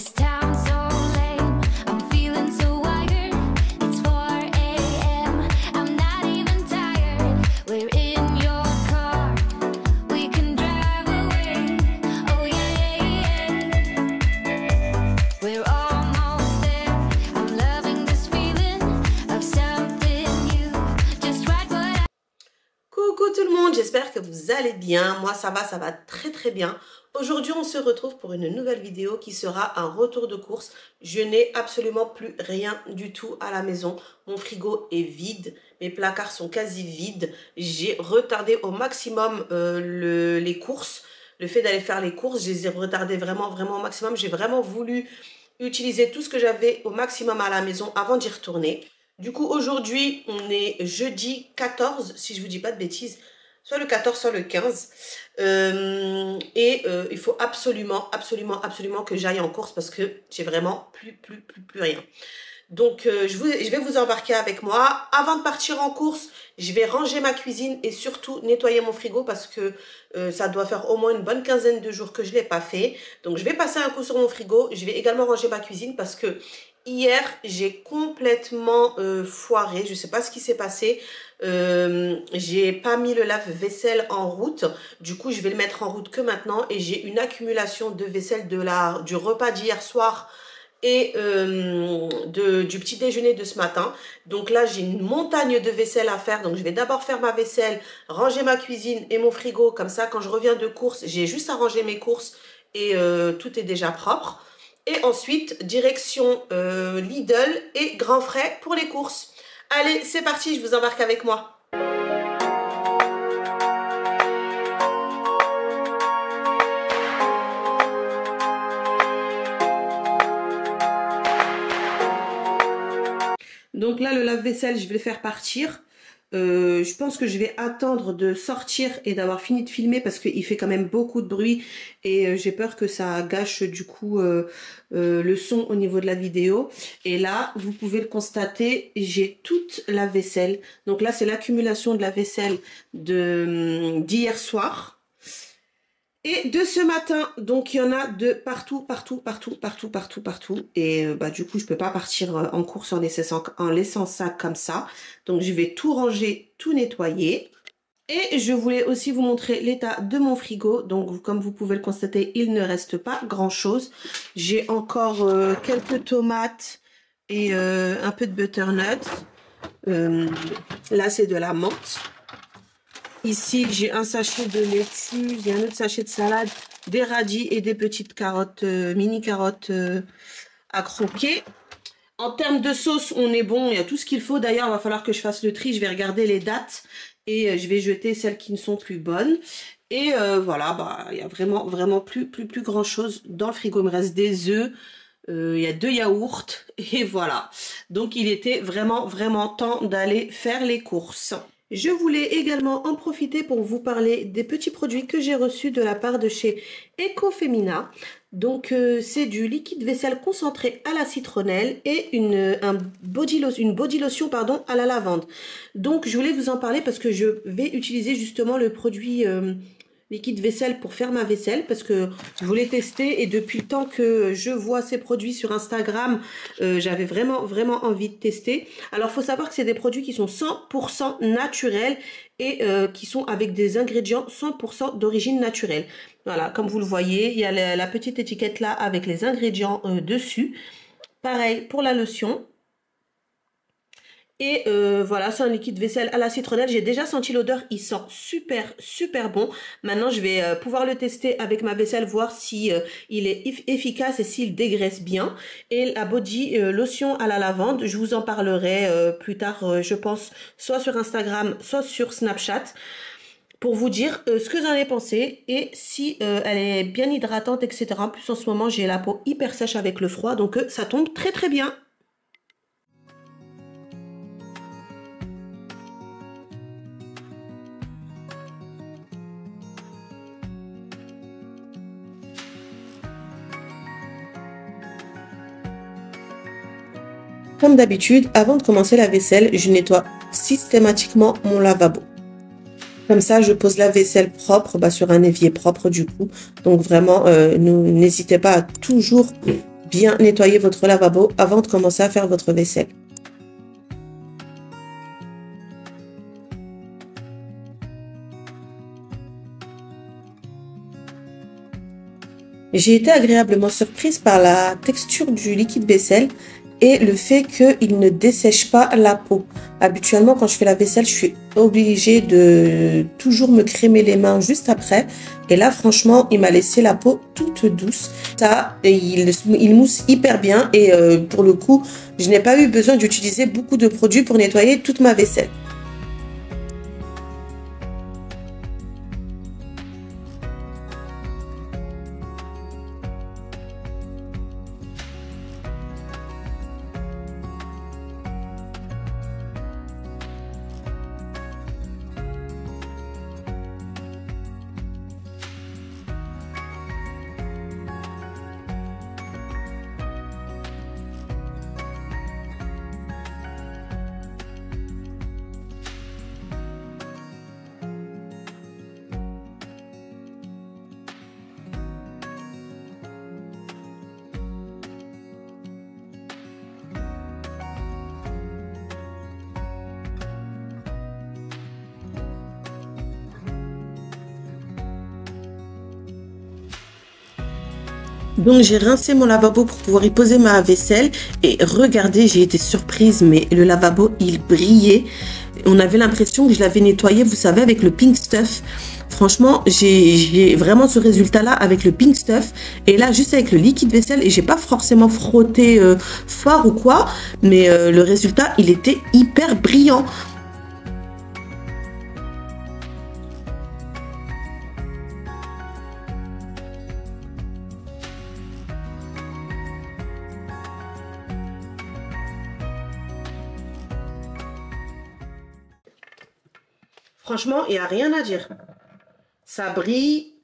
This town's so lame, I'm feeling so wired. It's 4 a.m., I'm not even tired. We're in your car, we can drive away. Oh yeah, we're almost there. I'm loving this feeling of something new. Just right what I... Coucou tout le monde, j'espère que vous allez bien. Moi ça va très très bien. Aujourd'hui on se retrouve pour une nouvelle vidéo qui sera un retour de course. Je n'ai absolument plus rien du tout à la maison. Mon frigo est vide, mes placards sont quasi vides. J'ai retardé au maximum les courses. Le fait d'aller faire les courses, je les ai retardées vraiment au maximum. J'ai vraiment voulu utiliser tout ce que j'avais au maximum à la maison avant d'y retourner. Du coup aujourd'hui on est jeudi 14 si je vous dis pas de bêtises. Soit le 14, soit le 15. Il faut absolument que j'aille en course parce que j'ai vraiment plus rien. Donc, je vais vous embarquer avec moi. Avant de partir en course, je vais ranger ma cuisine et surtout nettoyer mon frigo parce que ça doit faire au moins une bonne quinzaine de jours que je ne l'ai pas fait. Donc, je vais passer un coup sur mon frigo. Je vais également ranger ma cuisine parce que hier, j'ai complètement foiré. Je ne sais pas ce qui s'est passé. J'ai pas mis le lave-vaisselle en route. Du coup, je vais le mettre en route que maintenant. Et j'ai une accumulation de vaisselle du repas d'hier soir et du petit déjeuner de ce matin. Donc là, j'ai une montagne de vaisselle à faire. Donc, je vais d'abord faire ma vaisselle, ranger ma cuisine et mon frigo. Comme ça, quand je reviens de course, j'ai juste à ranger mes courses et tout est déjà propre. Et ensuite, direction Lidl et Grand Frais pour les courses. Allez, c'est parti, je vous embarque avec moi. Donc là, le lave-vaisselle, je vais le faire partir. Je pense que je vais attendre de sortir et d'avoir fini de filmer parce qu'il fait quand même beaucoup de bruit et j'ai peur que ça gâche du coup le son au niveau de la vidéo. Et là, vous pouvez le constater, j'ai toute la vaisselle. Donc là, c'est l'accumulation de la vaisselle d'hier soir. Et de ce matin, donc il y en a de partout. Et du coup, je peux pas partir en course en laissant ça comme ça. Donc je vais tout ranger, tout nettoyer. Et je voulais aussi vous montrer l'état de mon frigo. Donc comme vous pouvez le constater, il ne reste pas grand chose. J'ai encore quelques tomates et un peu de butternut. Là, c'est de la menthe. Ici, j'ai un sachet de laitue, j'ai un autre sachet de salade, des radis et des petites carottes, mini carottes à croquer. En termes de sauce, on est bon, il y a tout ce qu'il faut. D'ailleurs, il va falloir que je fasse le tri. Je vais regarder les dates et je vais jeter celles qui ne sont plus bonnes. Et voilà, il y a vraiment plus grand chose dans le frigo. Il me reste des œufs. Il y a 2 yaourts et voilà. Donc, il était vraiment temps d'aller faire les courses. Je voulais également en profiter pour vous parler des petits produits que j'ai reçus de la part de chez Ecofemina. Donc c'est du liquide vaisselle concentré à la citronnelle et une body lotion pardon, à la lavande. Donc je voulais vous en parler parce que je vais utiliser justement le produit liquide vaisselle pour faire ma vaisselle parce que je voulais tester et depuis le temps que je vois ces produits sur Instagram, j'avais vraiment envie de tester. Alors, il faut savoir que c'est des produits qui sont 100% naturels et qui sont avec des ingrédients 100% d'origine naturelle. Voilà, comme vous le voyez, il y a la petite étiquette là avec les ingrédients dessus. Pareil pour la lotion. Et voilà, c'est un liquide vaisselle à la citronnelle. J'ai déjà senti l'odeur, il sent super bon. Maintenant, je vais pouvoir le tester avec ma vaisselle, voir si il est efficace et s'il dégraisse bien. Et la body lotion à la lavande, je vous en parlerai plus tard, je pense, soit sur Instagram, soit sur Snapchat, pour vous dire ce que j'en ai pensé et si elle est bien hydratante, etc. En plus, en ce moment, j'ai la peau hyper sèche avec le froid, donc ça tombe très bien. Comme d'habitude, avant de commencer la vaisselle, je nettoie systématiquement mon lavabo. Comme ça, je pose la vaisselle propre sur un évier propre du coup. Donc vraiment, n'hésitez pas à toujours bien nettoyer votre lavabo avant de commencer à faire votre vaisselle. J'ai été agréablement surprise par la texture du liquide vaisselle et le fait qu'il ne dessèche pas la peau. Habituellement, quand je fais la vaisselle, je suis obligée de toujours me crémer les mains juste après. Et là, franchement, il m'a laissé la peau toute douce. Ça, il mousse hyper bien et pour le coup, je n'ai pas eu besoin d'utiliser beaucoup de produits pour nettoyer toute ma vaisselle. Donc j'ai rincé mon lavabo pour pouvoir y poser ma vaisselle et regardez, j'ai été surprise, mais le lavabo il brillait. On avait l'impression que je l'avais nettoyé, vous savez, avec le Pink Stuff. Franchement, j'ai vraiment ce résultat-là avec le Pink Stuff. Et là, juste avec le liquide vaisselle, et j'ai pas forcément frotté fort ou quoi, mais le résultat, il était hyper brillant. Franchement, il n'y a rien à dire. Ça brille.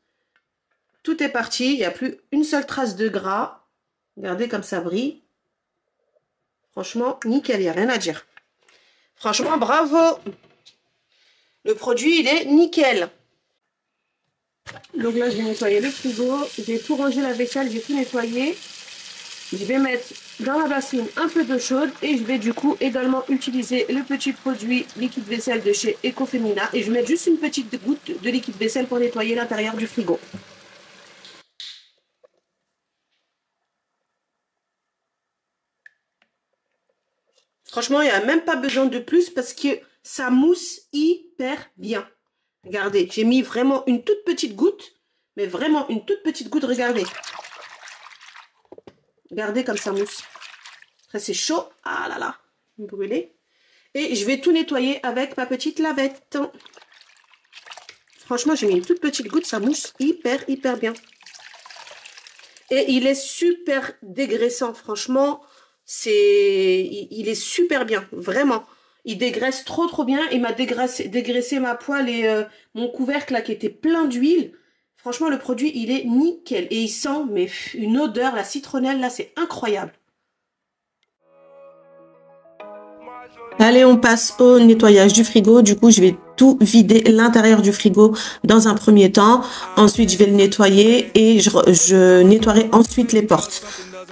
Tout est parti. Il n'y a plus une seule trace de gras. Regardez comme ça brille. Franchement, nickel. Il n'y a rien à dire. Franchement, bravo. Le produit, il est nickel. Donc là, je vais nettoyer le frigo. J'ai tout rangé la vaisselle. J'ai tout nettoyé. Je vais mettre dans la bassine un peu d'eau chaude et je vais du coup également utiliser le petit produit liquide vaisselle de chez Ecofemina et je vais mettre juste une petite goutte de liquide vaisselle pour nettoyer l'intérieur du frigo. Franchement, il n'y a même pas besoin de plus parce que ça mousse hyper bien. Regardez, j'ai mis vraiment une toute petite goutte, mais vraiment une toute petite goutte, regardez. Regardez comme ça mousse. Après c'est chaud. Ah là là. Brûlé. Et je vais tout nettoyer avec ma petite lavette. Franchement, j'ai mis une toute petite goutte. Ça mousse hyper bien. Et il est super dégraissant. Franchement, il est super bien. Vraiment. Il dégraisse trop bien. Il m'a dégraissé ma poêle et mon couvercle là qui était plein d'huile. Franchement, le produit, il est nickel. Et il sent, mais une odeur, la citronnelle, là, c'est incroyable. Allez, on passe au nettoyage du frigo. Du coup, je vais tout vider l'intérieur du frigo dans un premier temps. Ensuite, je vais le nettoyer et je nettoierai ensuite les portes.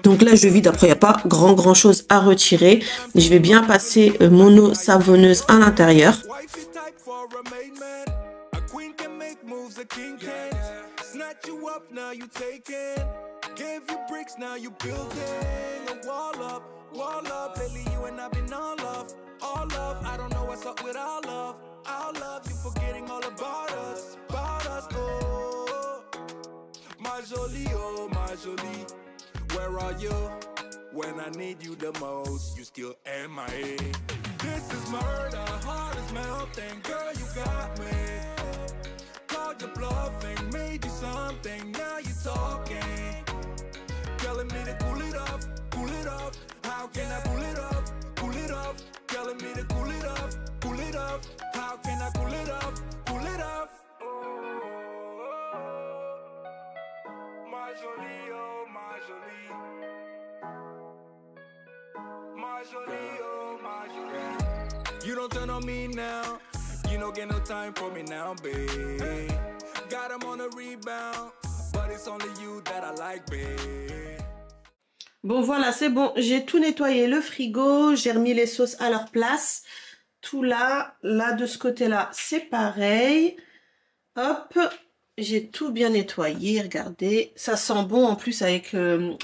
Donc là, je vide. Après, il n'y a pas grand chose à retirer. Je vais bien passer mon eau savonneuse à l'intérieur. Snatch you up, now you taking. Gave you bricks, now you building a wall up. Lately you and I've been all love. I don't know what's up with our love. You forgetting all about us. Oh, my jolie, where are you? When I need you the most, you still MIA. This is murder, heart is melting, girl you got me. Called your bluffing, made you something, now you talking. Telling me to cool it off. How can I cool it off? Telling me to cool it off. How can I cool it off? Oh, my jolie, oh my jolie. My jolie, oh my jolie. You don't turn on me now. You don't get no time for me now, babe. Got him on a rebound, but it's only you that I like, babe. Bon, voilà, c'est bon. J'ai tout nettoyé le frigo. J'ai remis les sauces à leur place. Tout là. Là, de ce côté-là, c'est pareil. Hop. J'ai tout bien nettoyé. Regardez. Ça sent bon en plus avec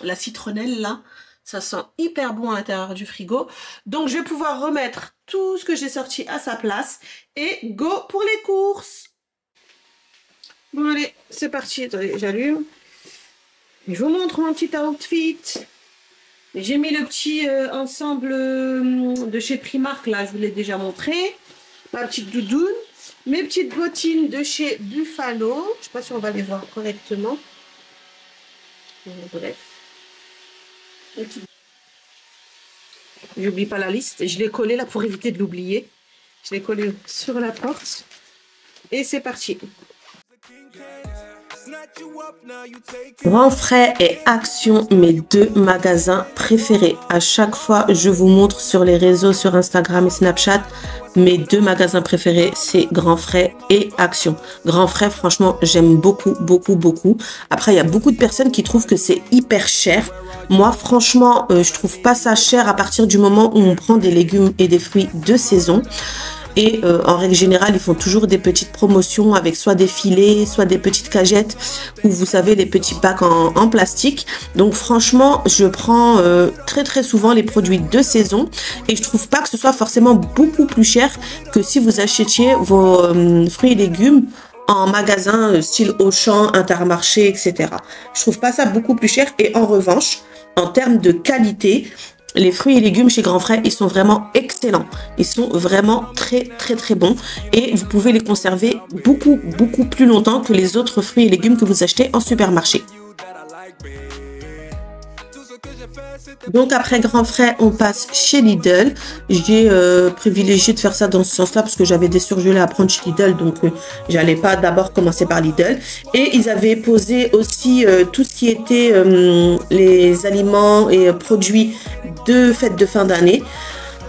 la citronnelle là. Ça sent hyper bon à l'intérieur du frigo. Donc, je vais pouvoir remettre tout ce que j'ai sorti à sa place. Et go pour les courses. Bon, allez, c'est parti. Attendez, j'allume. Je vous montre mon petit outfit. J'ai mis le petit ensemble de chez Primark, là, je vous l'ai déjà montré. Ma petite doudoune. Mes petites bottines de chez Buffalo. Je ne sais pas si on va les voir correctement. Bref. J'oublie pas la liste. Je l'ai collée là pour éviter de l'oublier. Je l'ai collée sur la porte. Et c'est parti. Grand Frais et Action, mes deux magasins préférés. À chaque fois, je vous montre sur les réseaux, sur Instagram et Snapchat, mes deux magasins préférés, c'est Grand Frais et Action. Grand Frais, franchement, j'aime beaucoup, beaucoup, beaucoup. Après, il y a beaucoup de personnes qui trouvent que c'est hyper cher. Moi, franchement, je trouve pas ça cher à partir du moment où on prend des légumes et des fruits de saison. Et en règle générale, ils font toujours des petites promotions avec soit des filets, soit des petites cagettes ou vous savez, les petits packs en plastique. Donc franchement, je prends très très souvent les produits de saison et je trouve pas que ce soit forcément beaucoup plus cher que si vous achetiez vos fruits et légumes en magasin style Auchan, Intermarché, etc. Je trouve pas ça beaucoup plus cher et en revanche, en termes de qualité, les fruits et légumes chez Grand Frais, ils sont vraiment excellents. Ils sont vraiment très très très bons et vous pouvez les conserver beaucoup beaucoup plus longtemps que les autres fruits et légumes que vous achetez en supermarché. Donc après Grand Frais, on passe chez Lidl. J'ai privilégié de faire ça dans ce sens-là parce que j'avais des surgelés à prendre chez Lidl, donc j'allais pas d'abord commencer par Lidl. Et ils avaient posé aussi tout ce qui était les aliments et produits de fête de fin d'année.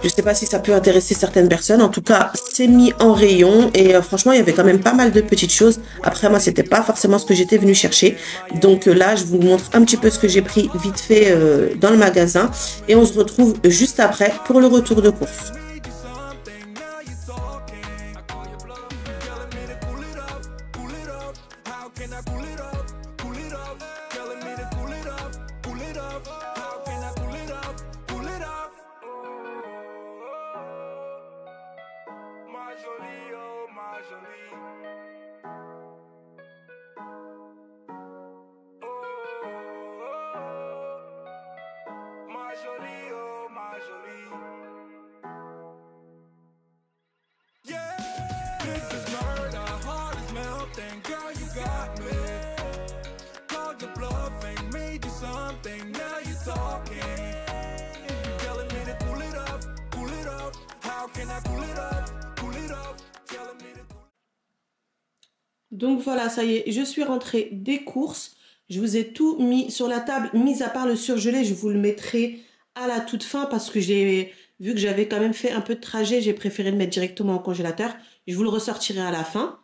Je sais pas si ça peut intéresser certaines personnes. En tout cas, c'est mis en rayon et franchement, il y avait quand même pas mal de petites choses. Après, moi, c'était pas forcément ce que j'étais venue chercher. Donc là, je vous montre un petit peu ce que j'ai pris vite fait dans le magasin et on se retrouve juste après pour le retour de course. Donc voilà, ça y est, je suis rentrée des courses. Je vous ai tout mis sur la table, mis à part le surgelé. Je vous le mettrai à la toute fin parce que j'ai vu que j'avais quand même fait un peu de trajet. J'ai préféré le mettre directement au congélateur. Je vous le ressortirai à la fin.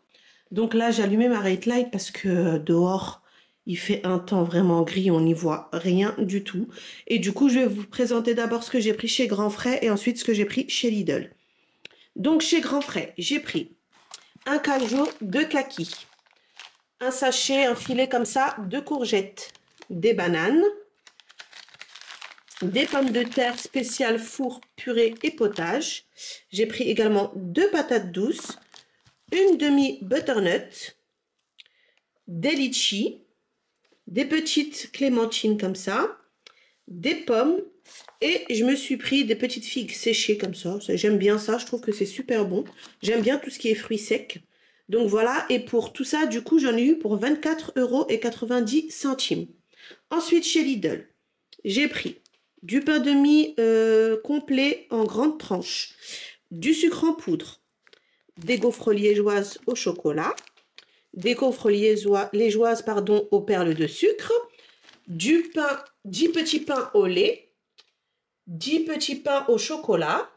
Donc là, j'ai allumé ma Rate Light parce que dehors, il fait un temps vraiment gris. On n'y voit rien du tout. Et du coup, je vais vous présenter d'abord ce que j'ai pris chez Grand Frais et ensuite ce que j'ai pris chez Lidl. Donc chez Grand Frais, j'ai pris un cajou de kaki, un sachet, un filet comme ça de courgettes, des bananes, des pommes de terre spéciales four, purée et potage. J'ai pris également 2 patates douces, une demi butternut, des litchis, des petites clémentines comme ça, des pommes et je me suis pris des petites figues séchées comme ça. J'aime bien ça, je trouve que c'est super bon. J'aime bien tout ce qui est fruits secs. Donc voilà, et pour tout ça, du coup, j'en ai eu pour 24,90 €. Ensuite, chez Lidl, j'ai pris du pain de mie complet en grandes tranches, du sucre en poudre, des gaufres liégeoises au chocolat, des gaufres liégeoises aux perles de sucre, du pain, 10 petits pains au lait, 10 petits pains au chocolat.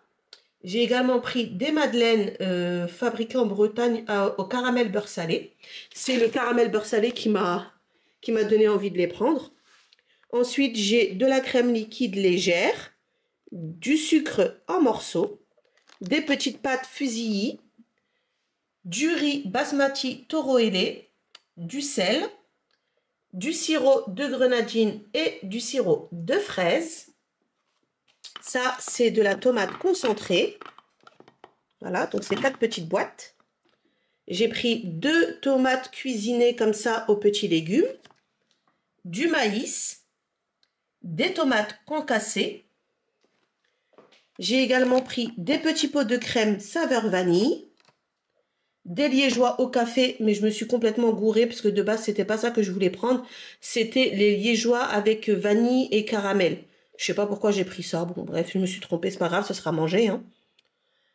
J'ai également pris des madeleines fabriquées en Bretagne au caramel beurre salé. C'est le caramel beurre salé qui m'a donné envie de les prendre. Ensuite, j'ai de la crème liquide légère, du sucre en morceaux, des petites pâtes fusilli, du riz basmati toro-ailé, du sel, du sirop de grenadine et du sirop de fraise. Ça, c'est de la tomate concentrée. Voilà, donc c'est 4 petites boîtes. J'ai pris 2 tomates cuisinées comme ça aux petits légumes, du maïs, des tomates concassées. J'ai également pris des petits pots de crème saveur vanille, des liégeois au café, mais je me suis complètement gourée parce que de base, c'était pas ça que je voulais prendre. C'était les liégeois avec vanille et caramel. Je sais pas pourquoi j'ai pris ça. Bon, bref, je me suis trompée, c'est pas grave, ça sera mangé, hein.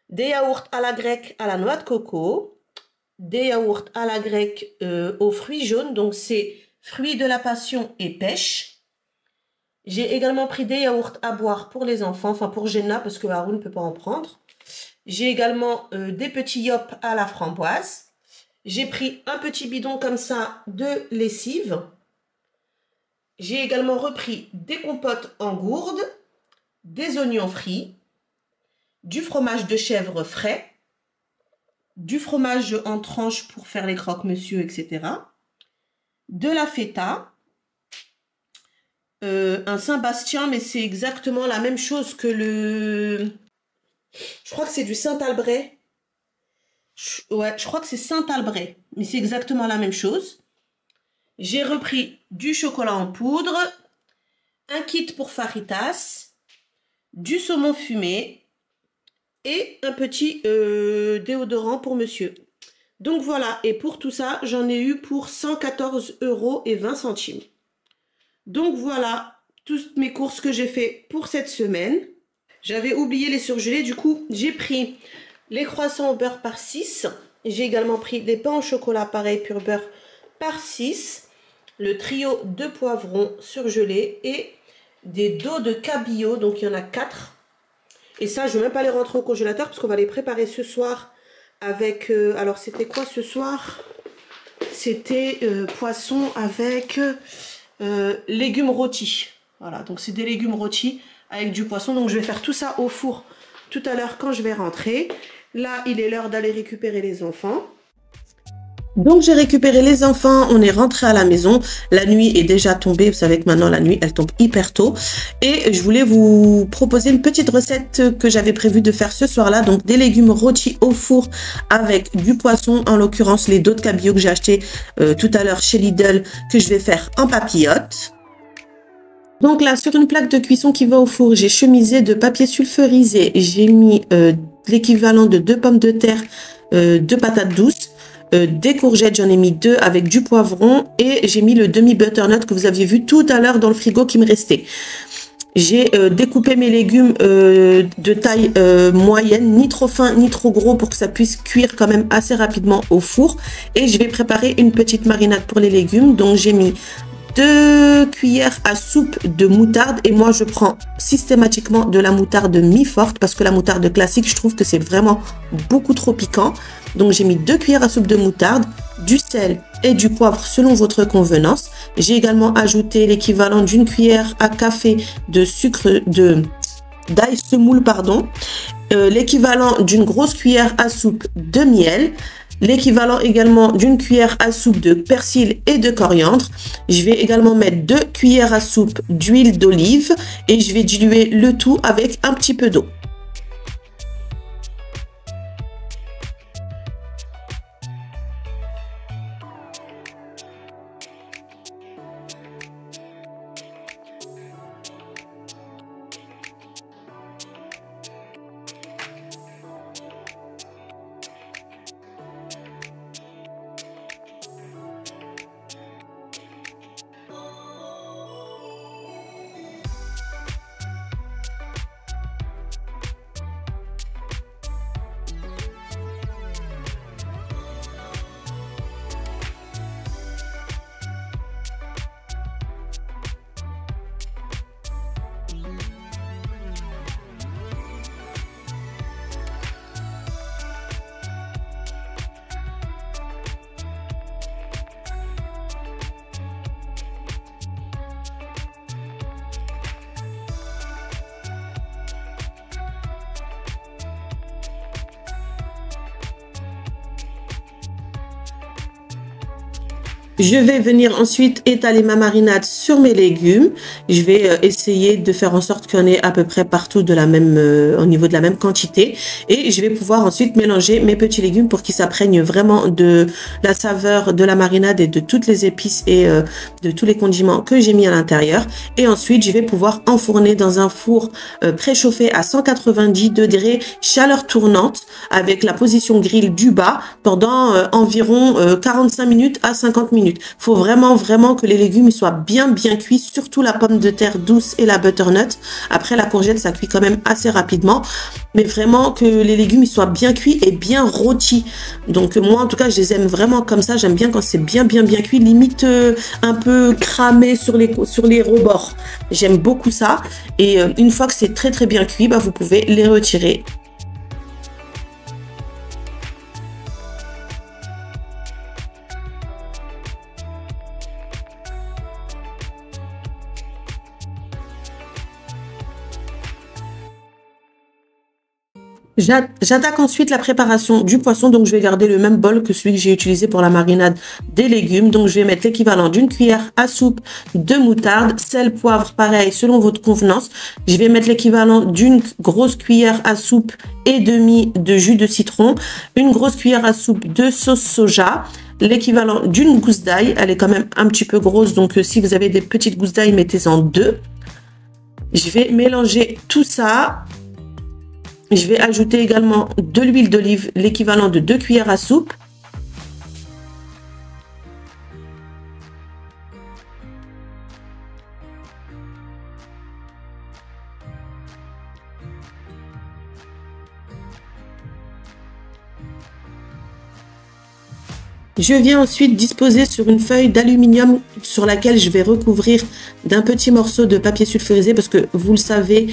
Des yaourts à la grecque à la noix de coco. Des yaourts à la grecque aux fruits jaunes. Donc, c'est fruits de la passion et pêche. J'ai également pris des yaourts à boire pour les enfants. Enfin, pour Jenna, parce que Haroun ne peut pas en prendre. J'ai également des petits yops à la framboise. J'ai pris un petit bidon comme ça de lessive. J'ai également repris des compotes en gourde, des oignons frits, du fromage de chèvre frais, du fromage en tranches pour faire les croque-monsieur, etc. De la feta, un Saint-Bastien, mais c'est exactement la même chose que le... Je crois que c'est du Saint-Albret. Ouais, je crois que c'est Saint-Albret, mais c'est exactement la même chose. J'ai repris du chocolat en poudre, un kit pour faritas, du saumon fumé et un petit déodorant pour monsieur. Donc voilà, et pour tout ça, j'en ai eu pour 114,20 €. Donc voilà, toutes mes courses que j'ai fait pour cette semaine. J'avais oublié les surgelés, du coup, j'ai pris les croissants au beurre par 6. J'ai également pris des pains au chocolat, pareil, pur beurre par 6. Le trio de poivrons surgelés et des dos de cabillaud, donc il y en a 4. Et ça, je ne vais même pas les rentrer au congélateur parce qu'on va les préparer ce soir avec... alors, c'était quoi ce soir? C'était poisson avec légumes rôtis. Voilà, donc c'est des légumes rôtis avec du poisson. Donc, je vais faire tout ça au four tout à l'heure quand je vais rentrer. Là, il est l'heure d'aller récupérer les enfants. Donc j'ai récupéré les enfants, on est rentré à la maison, la nuit est déjà tombée, vous savez que maintenant la nuit elle tombe hyper tôt et je voulais vous proposer une petite recette que j'avais prévu de faire ce soir-là, donc des légumes rôtis au four avec du poisson, en l'occurrence les dos de cabillaud que j'ai acheté tout à l'heure chez Lidl que je vais faire en papillote. Donc là sur une plaque de cuisson qui va au four, j'ai chemisé de papier sulfurisé, j'ai mis l'équivalent de 2 pommes de terre, 2 patates douces, des courgettes, j'en ai mis 2 avec du poivron et j'ai mis le demi butternut que vous aviez vu tout à l'heure dans le frigo qui me restait. J'ai découpé mes légumes de taille moyenne, ni trop fin ni trop gros pour que ça puisse cuire quand même assez rapidement au four. Et je vais préparer une petite marinade pour les légumes. Donc j'ai mis 2 cuillères à soupe de moutarde et moi je prends systématiquement de la moutarde mi-forte parce que la moutarde classique je trouve que c'est vraiment beaucoup trop piquant. Donc j'ai mis 2 cuillères à soupe de moutarde, du sel et du poivre selon votre convenance. J'ai également ajouté l'équivalent d'une cuillère à café de sucre d'ail semoule, pardon, l'équivalent d'une grosse cuillère à soupe de miel, l'équivalent également d'une cuillère à soupe de persil et de coriandre. Je vais également mettre 2 cuillères à soupe d'huile d'olive et je vais diluer le tout avec un petit peu d'eau. Je vais venir ensuite étaler ma marinade sur mes légumes. Je vais essayer de faire en sorte qu'il y en ait à peu près partout de la même, au niveau de la même quantité. Et je vais pouvoir ensuite mélanger mes petits légumes pour qu'ils s'imprègnent vraiment de la saveur de la marinade et de toutes les épices et de tous les condiments que j'ai mis à l'intérieur. Et ensuite, je vais pouvoir enfourner dans un four préchauffé à 190 degrés, chaleur tournante, avec la position grille du bas pendant environ 45 minutes à 50 minutes. Faut vraiment que les légumes soient bien cuits, surtout la pomme de terre douce et la butternut. Après la courgette, ça cuit quand même assez rapidement, mais vraiment que les légumes ils soient bien cuits et bien rôtis. Donc moi en tout cas, je les aime vraiment comme ça. J'aime bien quand c'est bien cuit, limite un peu cramé sur les rebords. J'aime beaucoup ça. Et une fois que c'est très bien cuit, bah, vous pouvez les retirer. J'attaque ensuite la préparation du poisson, donc je vais garder le même bol que celui que j'ai utilisé pour la marinade des légumes. Donc je vais mettre l'équivalent d'une cuillère à soupe de moutarde, sel, poivre, pareil selon votre convenance. Je vais mettre l'équivalent d'une grosse cuillère à soupe et demi de jus de citron, une grosse cuillère à soupe de sauce soja, l'équivalent d'une gousse d'ail. Elle est quand même un petit peu grosse, donc si vous avez des petites gousses d'ail, mettez-en 2. Je vais mélanger tout ça. Je vais ajouter également de l'huile d'olive, l'équivalent de 2 cuillères à soupe. Je viens ensuite disposer sur une feuille d'aluminium sur laquelle je vais recouvrir d'un petit morceau de papier sulfurisé parce que vous le savez,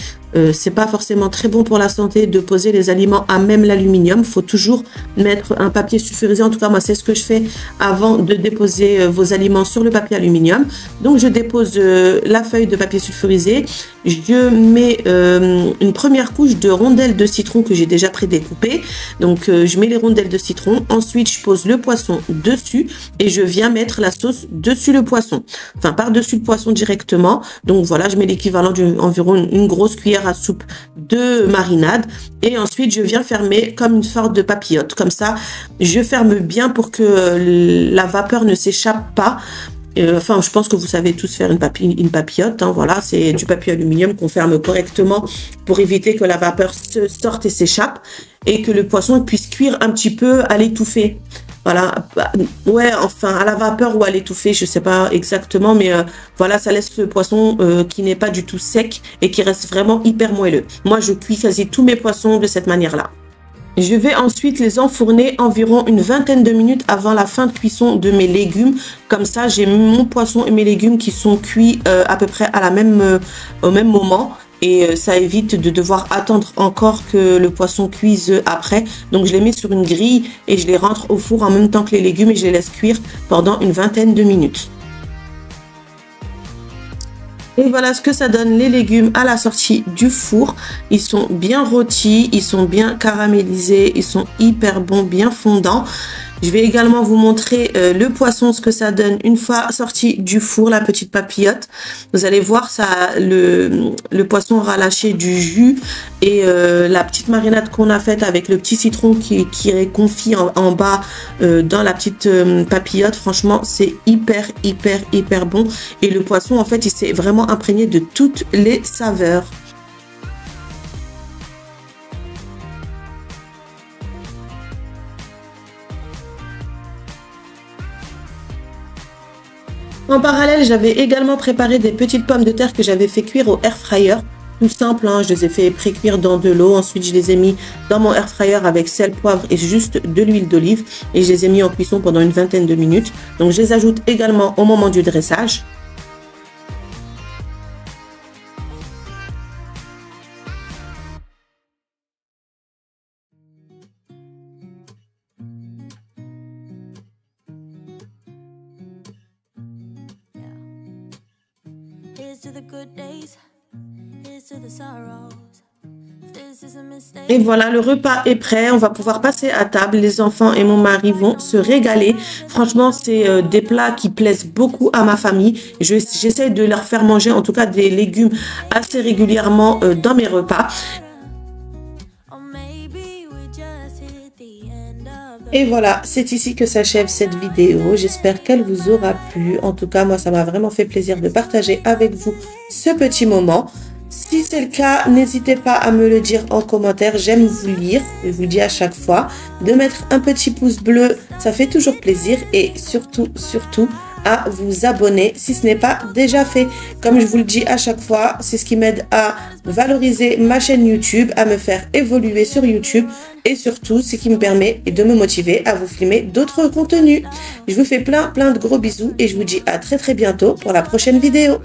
c'est pas forcément très bon pour la santé de poser les aliments à même l'aluminium. Faut toujours mettre un papier sulfurisé. En tout cas, moi, c'est ce que je fais avant de déposer vos aliments sur le papier aluminium. Donc, je dépose la feuille de papier sulfurisé. Je mets une première couche de rondelles de citron que j'ai déjà prédécoupées. Donc, je mets les rondelles de citron. Ensuite, je pose le poisson dessus et je viens mettre la sauce dessus le poisson. Enfin, par-dessus le poisson directement. Donc, voilà, je mets l'équivalent d'environ une grosse cuillère à soupe de marinade et ensuite je viens fermer comme une sorte de papillote. Comme ça, je ferme bien pour que la vapeur ne s'échappe pas. Enfin, je pense que vous savez tous faire une papillote. Hein, voilà, c'est du papier aluminium qu'on ferme correctement pour éviter que la vapeur se sorte et s'échappe et que le poisson puisse cuire un petit peu à l'étouffée. Voilà, ouais, enfin à la vapeur ou à l'étouffer, je sais pas exactement, mais voilà, ça laisse le poisson qui n'est pas du tout sec et qui reste vraiment hyper moelleux. Moi, je cuis quasi tous mes poissons de cette manière-là. Je vais ensuite les enfourner environ une vingtaine de minutes avant la fin de cuisson de mes légumes. Comme ça, j'ai mon poisson et mes légumes qui sont cuits à peu près au même moment. Et ça évite de devoir attendre encore que le poisson cuise après. Donc, je les mets sur une grille et je les rentre au four en même temps que les légumes et je les laisse cuire pendant une vingtaine de minutes. Et voilà ce que ça donne les légumes à la sortie du four. Ils sont bien rôtis, ils sont bien caramélisés, ils sont hyper bons, bien fondants. Je vais également vous montrer le poisson, ce que ça donne une fois sorti du four, la petite papillote. Vous allez voir, ça, le poisson aura lâché du jus et la petite marinade qu'on a faite avec le petit citron qui est confit en bas dans la petite papillote. Franchement, c'est hyper bon. Et le poisson, en fait, il s'est vraiment imprégné de toutes les saveurs. En parallèle, j'avais également préparé des petites pommes de terre que j'avais fait cuire au air fryer. Tout simple, hein, je les ai fait pré-cuire dans de l'eau. Ensuite, je les ai mis dans mon air fryer avec sel, poivre et juste de l'huile d'olive. Et je les ai mis en cuisson pendant une vingtaine de minutes. Donc, je les ajoute également au moment du dressage. Here's to the good days, here's to the sorrows. Et voilà, le repas est prêt. On va pouvoir passer à table. Les enfants et mon mari vont se régaler. Franchement, c'est des plats qui plaisent beaucoup à ma famille. J'essaie de leur faire manger en tout cas des légumes assez régulièrement dans mes repas. Et voilà, c'est ici que s'achève cette vidéo. J'espère qu'elle vous aura plu. En tout cas, moi, ça m'a vraiment fait plaisir de partager avec vous ce petit moment. Si c'est le cas, n'hésitez pas à me le dire en commentaire. J'aime vous lire, je vous dis à chaque fois. De mettre un petit pouce bleu, ça fait toujours plaisir. Et surtout, à vous abonner si ce n'est pas déjà fait. Comme je vous le dis à chaque fois, c'est ce qui m'aide à valoriser ma chaîne YouTube, à me faire évoluer sur YouTube et surtout ce qui me permet de me motiver à vous filmer d'autres contenus. Je vous fais plein de gros bisous et je vous dis à très bientôt pour la prochaine vidéo.